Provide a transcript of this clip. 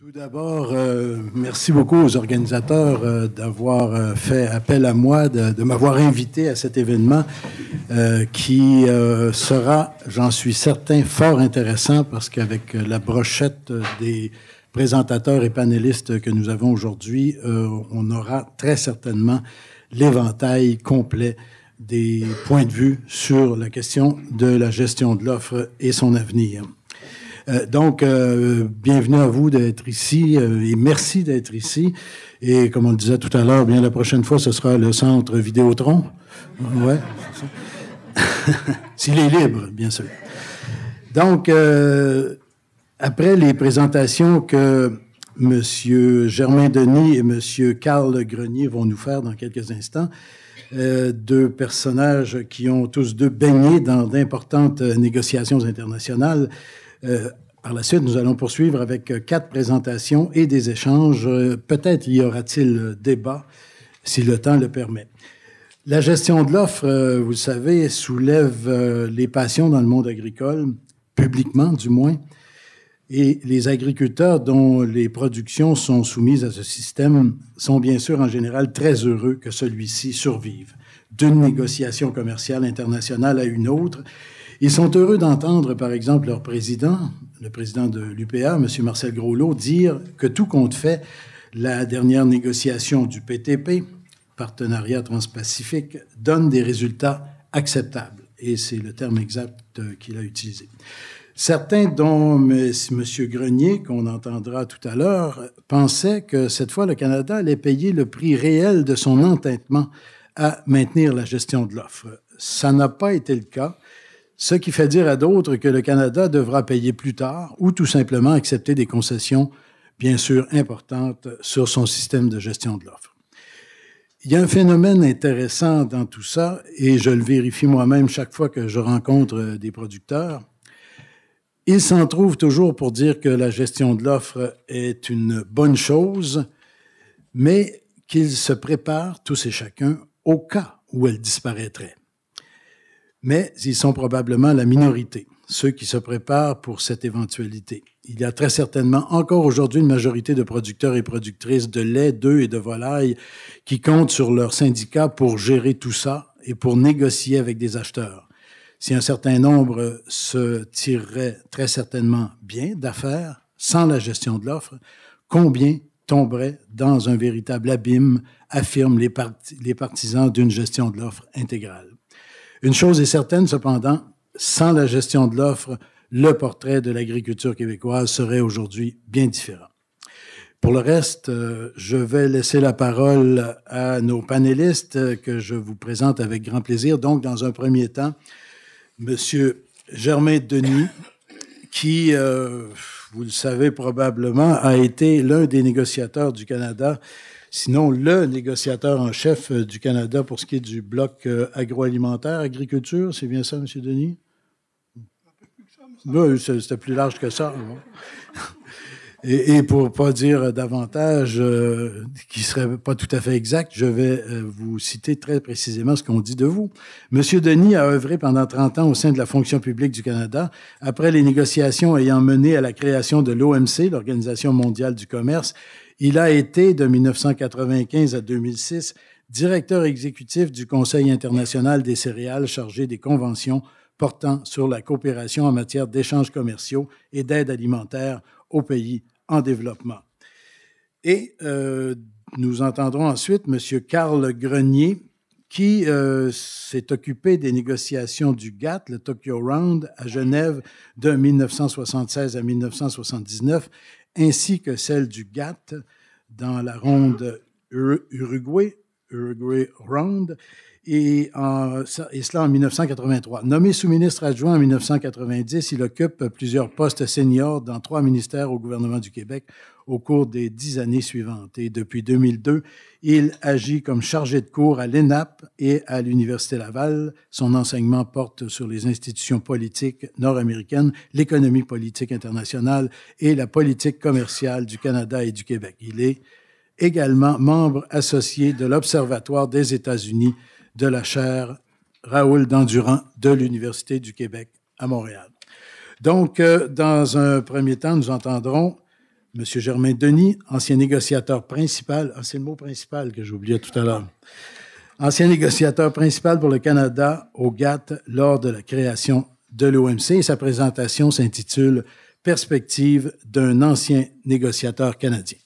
Tout d'abord, merci beaucoup aux organisateurs d'avoir fait appel à moi, de m'avoir invité à cet événement qui sera, j'en suis certain, fort intéressant parce qu'avec la brochette des présentateurs et panélistes que nous avons aujourd'hui, on aura très certainement l'éventail complet des points de vue sur la question de la gestion de l'offre et son avenir. Donc, bienvenue à vous d'être ici et merci d'être ici. Et comme on le disait tout à l'heure, bien la prochaine fois, ce sera le centre Vidéotron. Ouais. S'il est libre, bien sûr. Donc, après les présentations que M. Germain Denis et M. Carl Grenier vont nous faire dans quelques instants, deux personnages qui ont tous deux baigné dans d'importantes négociations internationales. Par la suite, nous allons poursuivre avec 4 présentations et des échanges. Peut-être y aura-t-il débat, si le temps le permet. La gestion de l'offre, vous le savez, soulève les passions dans le monde agricole, publiquement du moins, et les agriculteurs dont les productions sont soumises à ce système sont bien sûr en général très heureux que celui-ci survive. D'une négociation commerciale internationale à une autre, ils sont heureux d'entendre, par exemple, leur président, le président de l'UPA, M. Marcel Groslot, dire que tout compte fait, la dernière négociation du PTP, Partenariat transpacifique, donne des résultats acceptables. Et c'est le terme exact qu'il a utilisé. Certains, dont M. Grenier, qu'on entendra tout à l'heure, pensaient que cette fois, le Canada allait payer le prix réel de son entêtement à maintenir la gestion de l'offre. Ça n'a pas été le cas. Ce qui fait dire à d'autres que le Canada devra payer plus tard ou tout simplement accepter des concessions, bien sûr importantes, sur son système de gestion de l'offre. Il y a un phénomène intéressant dans tout ça, et je le vérifie moi-même chaque fois que je rencontre des producteurs. Ils s'en trouvent toujours pour dire que la gestion de l'offre est une bonne chose, mais qu'ils se préparent tous et chacun au cas où elle disparaîtrait. Mais ils sont probablement la minorité, ceux qui se préparent pour cette éventualité. Il y a très certainement encore aujourd'hui une majorité de producteurs et productrices de lait, d'œufs et de volailles qui comptent sur leurs syndicats pour gérer tout ça et pour négocier avec des acheteurs. Si un certain nombre se tirerait très certainement bien d'affaires sans la gestion de l'offre, combien tomberaient dans un véritable abîme, affirment les partisans d'une gestion de l'offre intégrale. Une chose est certaine, cependant, sans la gestion de l'offre, le portrait de l'agriculture québécoise serait aujourd'hui bien différent. Pour le reste, je vais laisser la parole à nos panélistes que je vous présente avec grand plaisir. Donc, dans un premier temps, M. Germain Denis, qui, vous le savez probablement, a été l'un des négociateurs du Canada, sinon le négociateur en chef du Canada pour ce qui est du bloc agroalimentaire, agriculture, c'est bien ça, M. Denis? Oui, c'était plus large que ça. Et pour ne pas dire davantage, qui ne serait pas tout à fait exact, je vais vous citer très précisément ce qu'on dit de vous. M. Denis a œuvré pendant 30 ans au sein de la fonction publique du Canada, après les négociations ayant mené à la création de l'OMC, l'Organisation mondiale du commerce. Il a été, de 1995 à 2006, directeur exécutif du Conseil international des céréales chargé des conventions portant sur la coopération en matière d'échanges commerciaux et d'aide alimentaire aux pays en développement. Et nous entendrons ensuite M. Carl Grenier, qui s'est occupé des négociations du GATT, le Tokyo Round, à Genève de 1976 à 1979, ainsi que celle du GATT dans la ronde Uruguay Round, et cela en 1983. Nommé sous-ministre adjoint en 1990, il occupe plusieurs postes seniors dans 3 ministères au gouvernement du Québec au cours des 10 années suivantes. Et depuis 2002, il agit comme chargé de cours à l'ENAP et à l'Université Laval. Son enseignement porte sur les institutions politiques nord-américaines, l'économie politique internationale et la politique commerciale du Canada et du Québec. Il est également membre associé de l'Observatoire des États-Unis de la chaire Raoul Dandurand de l'Université du Québec à Montréal. Donc, dans un premier temps, nous entendrons M. Germain Denis, ancien négociateur principal, c'est le mot principal que j'oubliais tout à l'heure, ancien négociateur principal pour le Canada au GATT lors de la création de l'OMC. Et sa présentation s'intitule « Perspective d'un ancien négociateur canadien ».